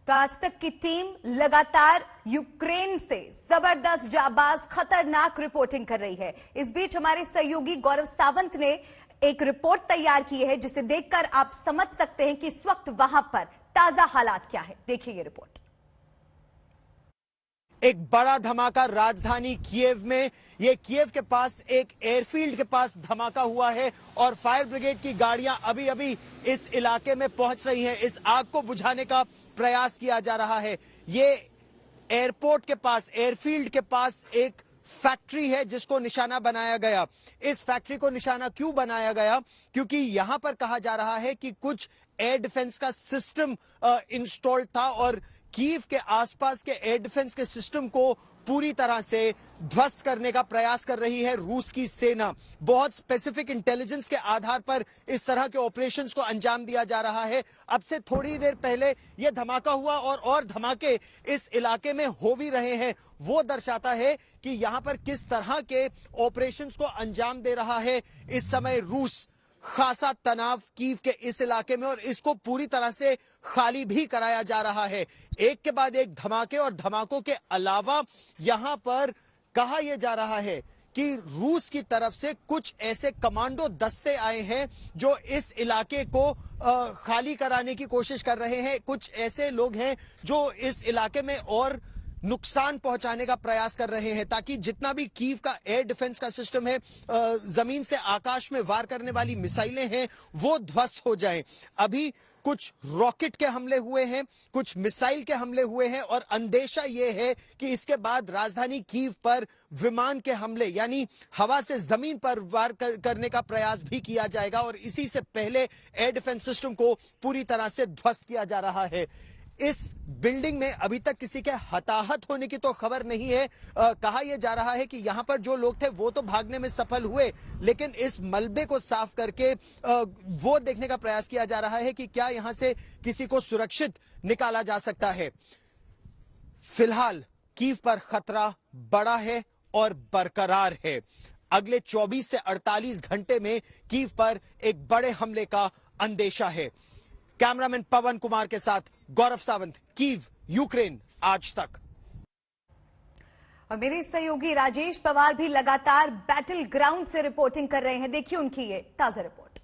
तो आज तक की टीम लगातार यूक्रेन से जबरदस्त जाबाज खतरनाक रिपोर्टिंग कर रही है। इस बीच हमारे सहयोगी गौरव सावंत ने एक रिपोर्ट तैयार की है जिसे देखकर आप समझ सकते हैं कि इस वक्त वहां पर ताजा हालात क्या है। देखिए ये रिपोर्ट। एक बड़ा धमाका राजधानी कीव में, ये कीव के पास एक एयरफील्ड के पास धमाका हुआ है और फायर ब्रिगेड की गाड़ियां अभी अभी इस इलाके में पहुंच रही हैं। इस आग को बुझाने का प्रयास किया जा रहा है। ये एयरपोर्ट के पास, एयरफील्ड के पास एक फैक्ट्री है जिसको निशाना बनाया गया। इस फैक्ट्री को निशाना क्यों बनाया गया? क्योंकि यहां पर कहा जा रहा है कि कुछ एयर डिफेंस का सिस्टम इंस्टॉल था और कीव के आसपास के एयर डिफेंस के सिस्टम को पूरी तरह से ध्वस्त करने का प्रयास कर रही है रूस की सेना। बहुत स्पेसिफिक इंटेलिजेंस के आधार पर इस तरह के ऑपरेशंस को अंजाम दिया जा रहा है। अब से थोड़ी देर पहले यह धमाका हुआ और धमाके इस इलाके में हो भी रहे हैं। वो दर्शाता है कि यहां पर किस तरह के ऑपरेशंस को अंजाम दे रहा है इस समय रूस। खासा तनाव कीव के इस इलाके में और इसको पूरी तरह से खाली भी कराया जा रहा है। एक के बाद एक धमाके और धमाकों के अलावा यहां पर कहा यह जा रहा है कि रूस की तरफ से कुछ ऐसे कमांडो दस्ते आए हैं जो इस इलाके को खाली कराने की कोशिश कर रहे हैं। कुछ ऐसे लोग हैं जो इस इलाके में और नुकसान पहुंचाने का प्रयास कर रहे हैं ताकि जितना भी कीव का एयर डिफेंस का सिस्टम है, जमीन से आकाश में वार करने वाली मिसाइलें हैं, वो ध्वस्त हो जाएं। अभी कुछ रॉकेट के हमले हुए हैं, कुछ मिसाइल के हमले हुए हैं और अंदेशा यह है कि इसके बाद राजधानी कीव पर विमान के हमले यानी हवा से जमीन पर वार करने का प्रयास भी किया जाएगा और इसी से पहले एयर डिफेंस सिस्टम को पूरी तरह से ध्वस्त किया जा रहा है। इस बिल्डिंग में अभी तक किसी के हताहत होने की तो खबर नहीं है। कहा यह जा रहा है कि यहां पर जो लोग थे वो तो भागने में सफल हुए, लेकिन इस मलबे को साफ करके वो देखने का प्रयास किया जा रहा है कि क्या यहां से किसी को सुरक्षित निकाला जा सकता है। फिलहाल कीव पर खतरा बड़ा है और बरकरार है। अगले 24 से 48 घंटे में कीव पर एक बड़े हमले का अंदेशा है। कैमरामैन पवन कुमार के साथ गौरव सावंत, कीव, यूक्रेन आज तक। और मेरे सहयोगी राजेश पवार भी लगातार बैटल ग्राउंड से रिपोर्टिंग कर रहे हैं। देखिए उनकी ये ताजा रिपोर्ट।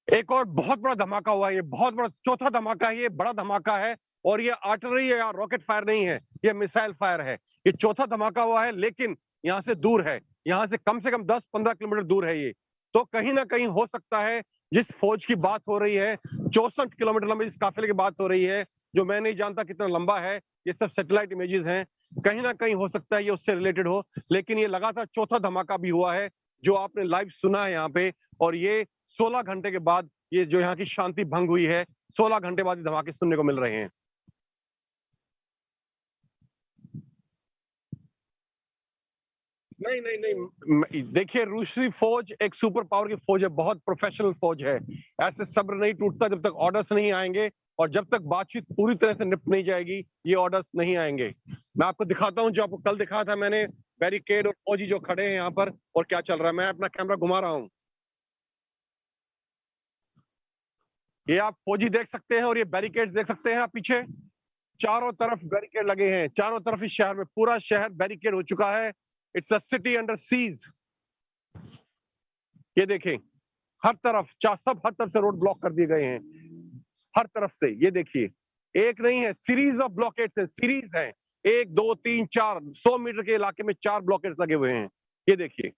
एक और बहुत बड़ा धमाका हुआ है। ये बहुत बड़ा चौथा धमाका है। ये बड़ा धमाका है और ये आर्टिलरी या रॉकेट फायर नहीं है, ये मिसाइल फायर है। ये चौथा धमाका हुआ है लेकिन यहां से दूर है, यहां से कम 10-15 किलोमीटर दूर है ये। तो कहीं ना कहीं हो सकता है जिस फौज की बात हो रही है, 64 किलोमीटर लंबे जिस काफिले की बात हो रही है, जो मैं नहीं जानता कितना लंबा है, ये सब सैटेलाइट इमेजेस हैं, कहीं ना कहीं हो सकता है ये उससे रिलेटेड हो। लेकिन ये लगातार चौथा धमाका भी हुआ है जो आपने लाइव सुना है यहाँ पे। और ये 16 घंटे के बाद ये जो यहाँ की शांति भंग हुई है, 16 घंटे बाद ये धमाके सुनने को मिल रहे हैं। नहीं, देखिए रूसी फौज एक सुपर पावर की फौज है, बहुत प्रोफेशनल फौज है। ऐसे सब्र नहीं टूटता जब तक ऑर्डर्स नहीं आएंगे और जब तक बातचीत पूरी तरह से निपट नहीं जाएगी ये ऑर्डर्स नहीं आएंगे। मैं आपको दिखाता हूं जो आपको कल दिखाया था मैंने, बैरिकेड और फौजी जो खड़े हैं यहाँ पर और क्या चल रहा है। मैं अपना कैमरा घुमा रहा हूँ, ये आप फौजी देख सकते हैं और ये बैरिकेड देख सकते हैं आप पीछे। चारों तरफ बैरिकेड लगे हैं, चारों तरफ इस शहर में, पूरा शहर बैरिकेड हो चुका है। It's a city under seize. ये देखें हर तरफ हर तरफ से रोड ब्लॉक कर दिए गए हैं, हर तरफ से। ये देखिए एक नहीं है, सीरीज ऑफ ब्लॉकेट्स है, सीरीज है, 1 2 3 4, 100 मीटर के इलाके में 4 ब्लॉकेट्स लगे हुए हैं। ये देखिए